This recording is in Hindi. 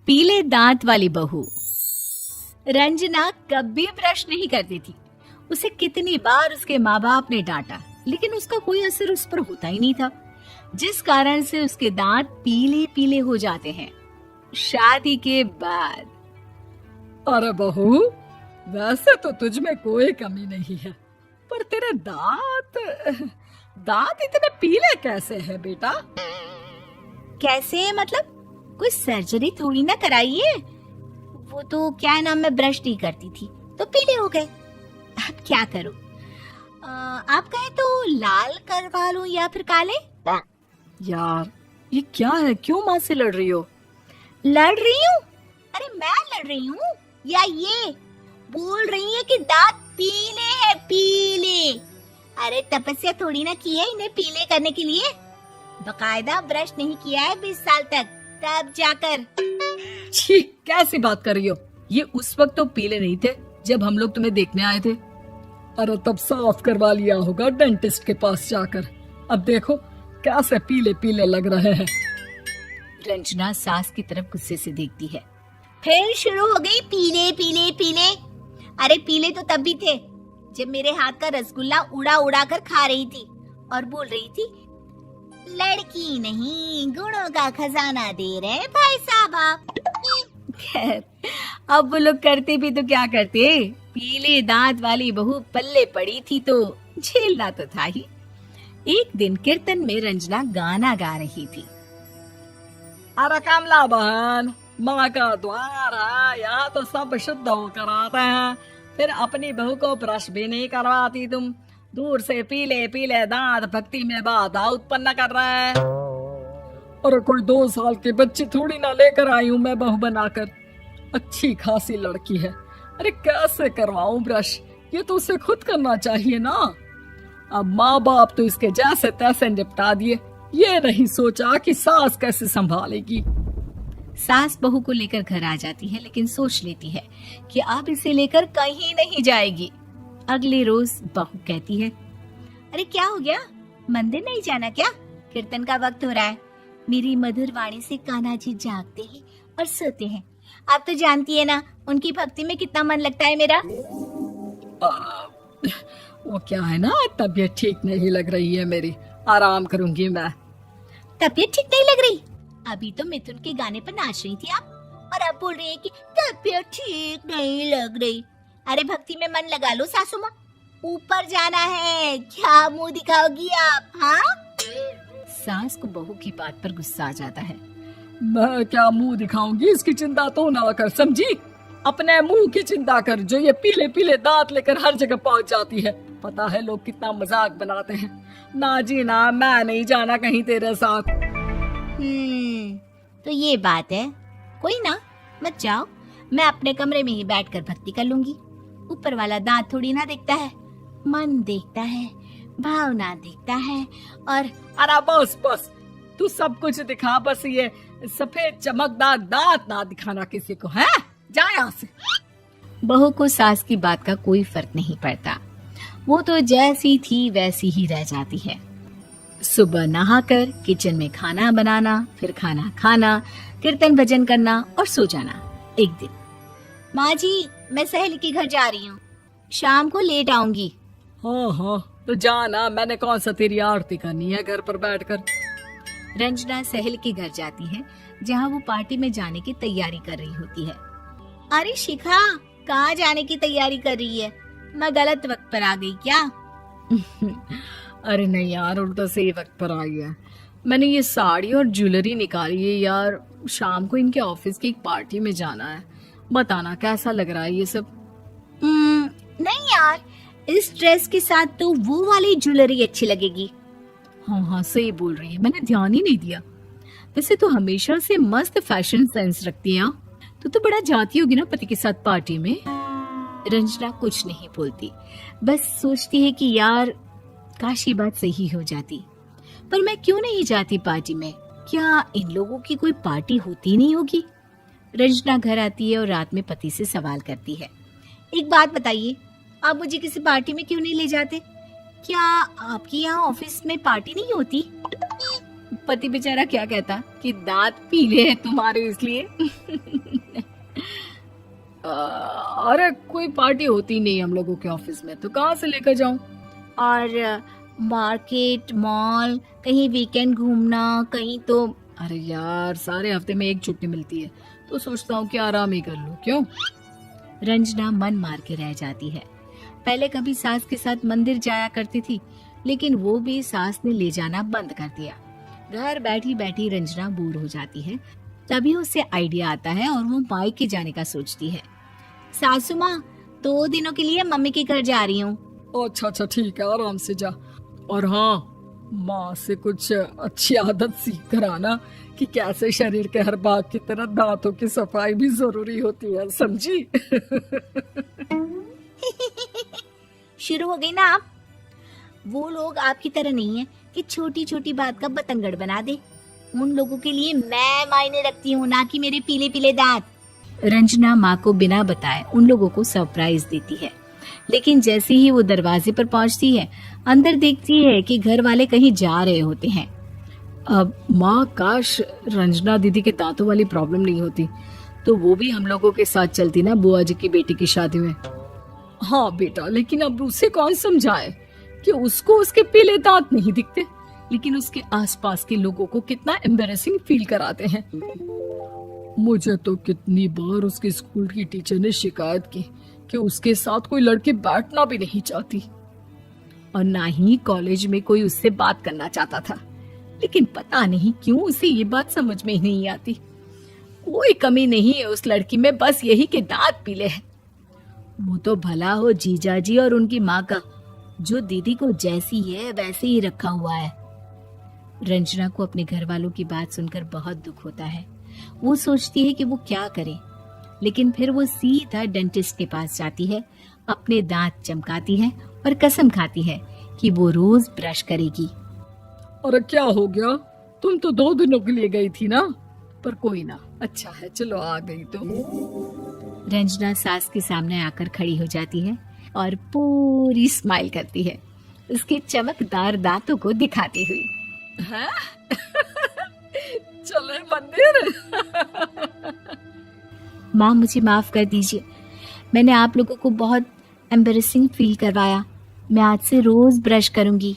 पीले दांत वाली बहू। रंजना कभी ब्रश नहीं करती थी। उसे कितनी बार उसके माँ बाप ने डांटा, लेकिन उसका कोई असर उस पर होता ही नहीं था, जिस कारण से उसके दांत पीले पीले हो जाते हैं। शादी के बाद अरे बहू, वैसे तो तुझ में कोई कमी नहीं है, पर तेरे दांत दांत इतने पीले कैसे हैं बेटा? कैसे मतलब? कोई सर्जरी थोड़ी ना कराइए। वो तो क्या नाम, मैं ब्रश नहीं करती थी तो पीले हो गए। अब क्या करूं? आप कहें तो लाल करवा लूं या फिर काले? यार ये क्या है, क्यों माँ से लड़ रही हो? लड़ रही हूँ? अरे मैं लड़ रही हूँ या ये बोल रही है कि दांत पीले हैं, पीले। अरे तपस्या थोड़ी ना की है इन्हें पीले करने के लिए। बकायदा ब्रश नहीं किया है 20 साल तक, तब जाकर। छी, कैसी बात कर रही हो? ये उस वक्त तो पीले नहीं थे जब हम लोग तुम्हें देखने आए थे। अरे तब साफ करवा लिया होगा डेंटिस्ट के पास जाकर। अब देखो कैसे पीले पीले लग रहे हैं। रंजना सास की तरफ गुस्से से देखती है। फिर शुरू हो गई पीले पीले पीले। अरे पीले तो तब भी थे जब मेरे हाथ का रसगुल्ला उड़ा उड़ा कर खा रही थी और बोल रही थी, लड़की नहीं गुणों का खजाना दे रहे भाई साहब आप। खैर, अब वो लोग करते भी तो क्या करते, पीले दांत वाली बहू पल्ले पड़ी थी तो झेलना तो था ही। एक दिन कीर्तन में रंजना गाना गा रही थी। अरे कमला बहन, माँ का द्वार है, यहाँ तो सब शुद्ध होकर आते हैं, फिर अपनी बहू को ब्रश भी नहीं करवाती तुम। दूर से पीले पीले दांत भक्ति में बाधा उत्पन्न कर रहे हैं। अरे कोई 2 साल के बच्ची थोड़ी ना लेकर आई हूँ मैं बहू बनाकर। अच्छी खासी लड़की है, अरे कैसे करवाऊं ब्रश? ये तो उसे खुद करना चाहिए ना। अब माँ बाप तो इसके जैसे तैसे निपटा दिए, ये नहीं सोचा कि सास कैसे संभालेगी। सास बहू को लेकर घर आ जाती है, लेकिन सोच लेती है कि अब इसे लेकर कहीं नहीं जाएगी। अगले रोज बहू कहती है, अरे क्या हो गया, मंदिर नहीं जाना क्या? कीर्तन का वक्त हो रहा है। मेरी मधुर वाणी से कान्हा जी जागते हैं और सोते हैं। आप तो जानती है ना उनकी भक्ति में कितना मन लगता है मेरा। वो क्या है ना, तबीयत ठीक नहीं लग रही है मेरी, आराम करूंगी मैं। तबीयत ठीक नहीं लग रही? अभी तो मिथुन के गाने पर नाच रही थी आप, और अब बोल रही है कि तबीयत ठीक नहीं लग रही। अरे भक्ति में मन लगा लो सासू माँ, ऊपर जाना है, क्या मुंह दिखाओगी आप? हाँ? सास को बहू की बात पर गुस्सा आ जाता है। मैं क्या मुंह दिखाऊंगी, इसकी चिंता तो ना कर, समझी? अपने मुंह की चिंता कर, जो ये पीले पीले दांत लेकर हर जगह पहुंच जाती है। पता है लोग कितना मजाक बनाते हैं। ना जी ना, मैं नहीं जाना कहीं तेरे साथ। तो ये बात है। कोई ना, मत जाओ, मैं अपने कमरे में ही बैठकर भक्ति कर लूंगी। ऊपर वाला दांत थोड़ी ना देखता है, मन देखता है, भावना देखता है। और अरे बस बस, तू सब कुछ दिखा, बस ये सफेद चमकदार दांत ना दिखाना किसी को, है? जा यहाँ से। बहू को सास की बात का कोई फर्क नहीं पड़ता, वो तो जैसी थी वैसी ही रह जाती है। सुबह नहाकर किचन में खाना बनाना, फिर खाना खाना, कीर्तन भजन करना और सो जाना। एक दिन, माँ जी मैं सहेली के घर जा रही हूँ, शाम को लेट आऊंगी। हाँ हाँ तो जाना, मैंने कौन सा तेरी आरती करनी है घर पर बैठकर। रंजना सहेली के घर जाती है, जहाँ वो पार्टी में जाने की तैयारी कर रही होती है। अरे शिखा, कहाँ जाने की तैयारी कर रही है? मैं गलत वक्त पर आ गई क्या? अरे नहीं यार, उल्टा सही वक्त पर आई है। मैंने ये साड़ी और ज्वेलरी निकाली है यार, शाम को इनके ऑफिस की एक पार्टी में जाना है। बताना कैसा लग रहा है ये सब? नहीं यार, इस ड्रेस के साथ तो वो वाली ज्वेलरी अच्छी लगेगी। हाँ हाँ सही बोल रही है, मैंने ध्यान ही नहीं दिया। वैसे तो हमेशा से मस्त फैशन सेंस रखती है। तो बड़ा जाती होगी ना पति के साथ पार्टी में। रंजना कुछ नहीं बोलती, बस सोचती है कि यार काश ये बात सही हो जाती, पर मैं क्यों नहीं जाती पार्टी में? क्या इन लोगों की कोई पार्टी होती नहीं होगी? रंजना घर आती है और रात में पति से सवाल करती है, एक बात बताइए, आप मुझे किसी पार्टी में क्यों नहीं ले जाते? क्या आपकी यहाँ ऑफिस में पार्टी नहीं होती? पति बेचारा क्या कहता कि दांत पीले हैं तुम्हारे इसलिए। अरे कोई पार्टी होती नहीं हम लोगों के ऑफिस में, तो कहाँ से लेकर जाऊं? और मार्केट, मॉल, कहीं वीकेंड घूमना, कहीं तो। अरे यार, सारे हफ्ते में एक छुट्टी मिलती है, तो सोचता हूँ कि आराम ही कर लूं। क्यों? रंजना मन मार के रह जाती है। पहले कभी सास के साथ मंदिर जाया करती थी, लेकिन वो भी सास ने ले जाना बंद कर दिया। घर बैठी बैठी रंजना बोर हो जाती है। तभी उसे आइडिया आता है और वो मायके जाने का सोचती है। सासू माँ, 2 दिनों के लिए मम्मी के घर जा रही हूँ। अच्छा अच्छा, ठीक है, आराम से जा। और हाँ, माँ से कुछ अच्छी आदत सीख कर आना कि कैसे शरीर के हर भाग की तरह दांतों की सफाई भी जरूरी होती है, समझी? शुरू हो गई ना आप। वो लोग आपकी तरह नहीं है कि छोटी छोटी बात का बतंगड़ बना दे। उन लोगों के लिए मैं मायने रखती हूँ, ना कि मेरे पीले पीले दांत। रंजना माँ को बिना बताए उन लोगों को सरप्राइज देती है, लेकिन जैसे ही वो दरवाजे पर पहुंचती है, अंदर देखती है कि घर वाले कहीं जा रहे होते हैं। अब माँ, काश रंजना दीदी के दांतों वाली प्रॉब्लम नहीं होती, तो वो भी हम लोगों के साथ चलती ना बुआ जी की बेटी की शादी में। हाँ बेटा, लेकिन अब उसे कौन समझाए कि उसको उसके पीले दांत नहीं दिखते, लेकिन उसके आसपास के लोगों को कितना एम्बैरेसिंग फील कराते हैं। मुझे तो कितनी बार उसके स्कूल की टीचर ने शिकायत की कि उसके साथ कोई लड़की बैठना भी नहीं चाहती, और ना ही कॉलेज में कोई उससे बात करना चाहता था। लेकिन पता नहीं क्यों उसे ये बात समझ में ही नहीं आती। कोई कमी नहीं है उस लड़की में, बस यही कि दांत पीले हैं। वो तो भला हो जीजा जी और उनकी माँ का, जो दीदी को जैसी है वैसे ही रखा हुआ है। रंजना को अपने घर वालों की बात सुनकर बहुत दुख होता है। वो सोचती है कि वो क्या करे, लेकिन फिर वो सीधा डेंटिस्ट के पास जाती है, अपने दांत चमकाती है और कसम खाती है कि वो रोज ब्रश करेगी। अरे क्या हो गया? तुम तो 2 दिनों के लिए गई थी ना। पर कोई ना, अच्छा है, चलो आ गई तो। रंजना सास के सामने आकर खड़ी हो जाती है और पूरी स्माइल करती है, उसके चमकदार दांतों को दिखाती हुई। हैं? चले मंदिर। माँ, मुझे माफ कर दीजिए, मैंने आप लोगों को बहुत एम्बैरेसिंग फील करवाया। मैं आज से रोज ब्रश करूंगी।